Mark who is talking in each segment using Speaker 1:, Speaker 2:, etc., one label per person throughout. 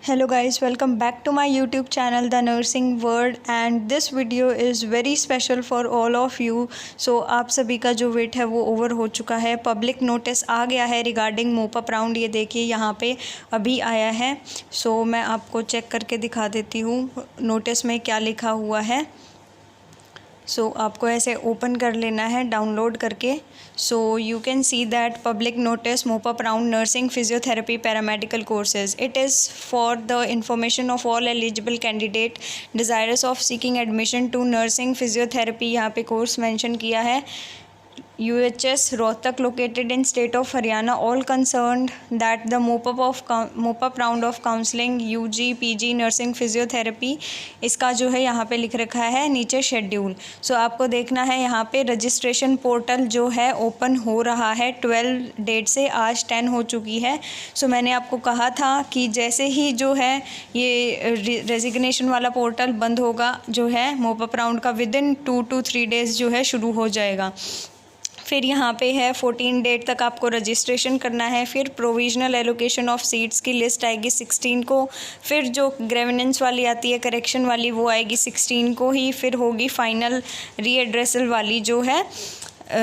Speaker 1: Hello guys, welcome back to my YouTube channel The Nursing World and this video is very special for all of you. So आप सभी का जो wait है वो over हो चुका है। पब्लिक नोटिस आ गया है रिगार्डिंग मोपअप राउंड। ये देखिए यहाँ पे अभी आया है। सो मैं आपको चेक करके दिखा देती हूँ नोटिस में क्या लिखा हुआ है। सो आपको ऐसे ओपन कर लेना है डाउनलोड करके। So you can see that public notice mop up round nursing physiotherapy paramedical courses. It is for the information of all eligible candidate desirous of seeking admission to nursing physiotherapy. यहाँ पे course mention किया है UHS Rohtak located in state of Haryana, all concerned that the MOPUP round of counseling UG PG nursing physiotherapy। इसका जो है यहाँ पे लिख रखा है नीचे शेड्यूल। सो आपको देखना है यहाँ पे रजिस्ट्रेशन पोर्टल जो है ओपन हो रहा है 12 डेट से, आज 10 हो चुकी है। सो मैंने आपको कहा था कि जैसे ही जो है ये रेजिग्नेशन वाला पोर्टल बंद होगा जो है मोपअप राउंड का विदिन 2 to 3 डेज़ जो है शुरू हो जाएगा। फिर यहाँ पे है 14 डेट तक आपको रजिस्ट्रेशन करना है। फिर प्रोविजनल एलोकेशन ऑफ सीट्स की लिस्ट आएगी 16 को। फिर जो ग्रेविनेंस वाली आती है करेक्शन वाली वो आएगी 16 को ही। फिर होगी फाइनल रीएड्रेसल वाली जो है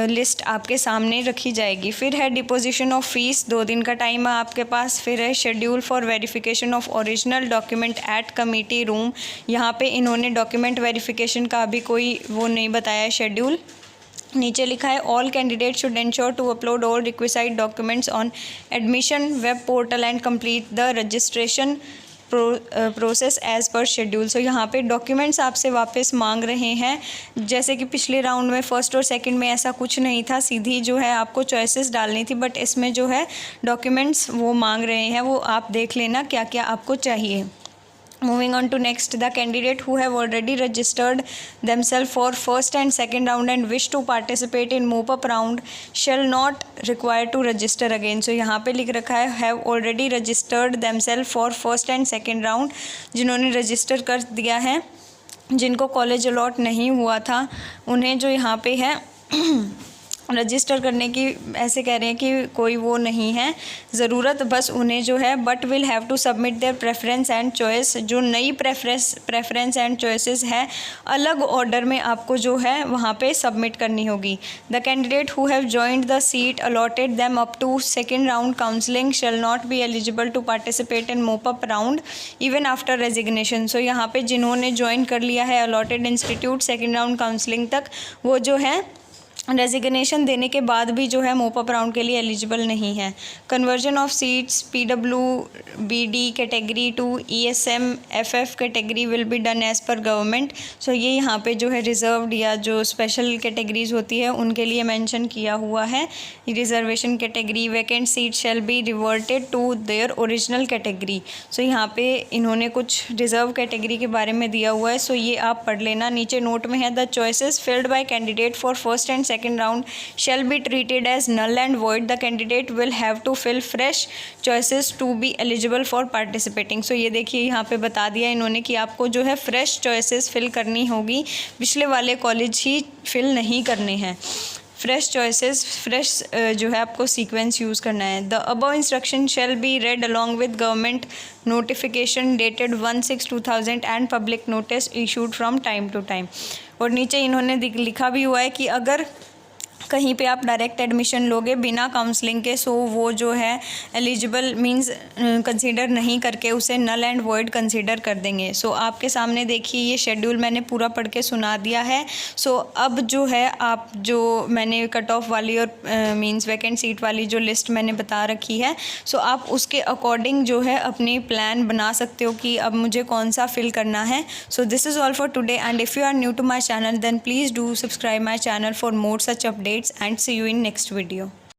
Speaker 1: लिस्ट आपके सामने रखी जाएगी। फिर है डिपोजिशन ऑफ फीस, 2 दिन का टाइम है आपके पास। फिर है schedule for verification of original document at committee room. यहाँ पे इन्होंने डॉक्यूमेंट वेरिफिकेशन का अभी कोई वो नहीं बताया है शेड्यूल। नीचे लिखा है all candidate should ensure to upload all requisite documents on admission web portal and complete the registration process as per schedule. So यहाँ पे डॉक्यूमेंट्स आपसे वापस मांग रहे हैं। जैसे कि पिछले राउंड में फर्स्ट और सेकंड में ऐसा कुछ नहीं था, सीधी जो है आपको चॉइसेस डालनी थी, बट इसमें जो है डॉक्यूमेंट्स वो मांग रहे हैं, वो आप देख लेना क्या क्या आपको चाहिए। Moving on to next, the candidate who have already registered themselves for first and second round and wish to participate in MOPUP round shall not require to register again। So यहाँ पे लिख रखा है have already registered themselves for first and second round। जिन्होंने register कर दिया है, जिनको कॉलेज अलॉट नहीं हुआ था, उन्हें जो यहाँ पे है रजिस्टर करने की ऐसे कह रहे हैं कि कोई वो नहीं है ज़रूरत, बस उन्हें जो है but will have to submit their preference and choice. जो नई प्रेफरेंस एंड चॉइसेस है अलग ऑर्डर में आपको जो है वहाँ पे सबमिट करनी होगी। The candidate who have joined the seat allotted them up to second round counselling shall not be eligible to participate in mop up round even after resignation. So यहाँ पे जिन्होंने ज्वाइन कर लिया है allotted institute second round counselling तक, वो जो है रेजिग्नेशन देने के बाद भी जो है मोपअप राउंड के लिए एलिजिबल नहीं है। Conversion of seats PWBD category to ESM FF category will be done as per government. So ये यहाँ पे जो है रिजर्व्ड या जो स्पेशल कैटेगरीज होती है उनके लिए मेंशन किया हुआ है। Reservation category vacant seat shall be reverted to their original category. So यहाँ पे इन्होंने कुछ रिजर्व कैटेगरी के बारे में दिया हुआ है, सो ये आप पढ़ लेना। नीचे नोट में है the choices filled by candidate for first and second round shall be treated as null and void। The candidate will have to fill fresh choices to be eligible for participating। So ये देखिए यहाँ पे बता दिया इन्होंने कि आपको जो है फ्रेश चॉइसेस फिल करनी होगी, पिछले वाले कॉलेज ही फिल नहीं करने हैं। फ्रेश चॉइसेस फ्रेश जो है आपको सीक्वेंस यूज़ करना है। The above instruction shall be read along with government notification dated 1/6/2000 and public notice issued from time to time. और नीचे इन्होंने लिखा भी हुआ है कि अगर कहीं पे आप डायरेक्ट एडमिशन लोगे बिना काउंसलिंग के, सो वो जो है एलिजिबल मींस कंसीडर नहीं करके उसे नल एंड वॉइड कंसीडर कर देंगे। सो आपके सामने देखिए ये शेड्यूल मैंने पूरा पढ़ के सुना दिया है। सो अब जो है आप जो मैंने कट ऑफ वाली और मींस वैकेंट सीट वाली जो लिस्ट मैंने बता रखी है, सो आप उसके अकॉर्डिंग जो है अपनी प्लान बना सकते हो कि अब मुझे कौन सा फिल करना है। So this is all for today and if you are new to my channel then please do subscribe my channel for more such updates and see you in next video।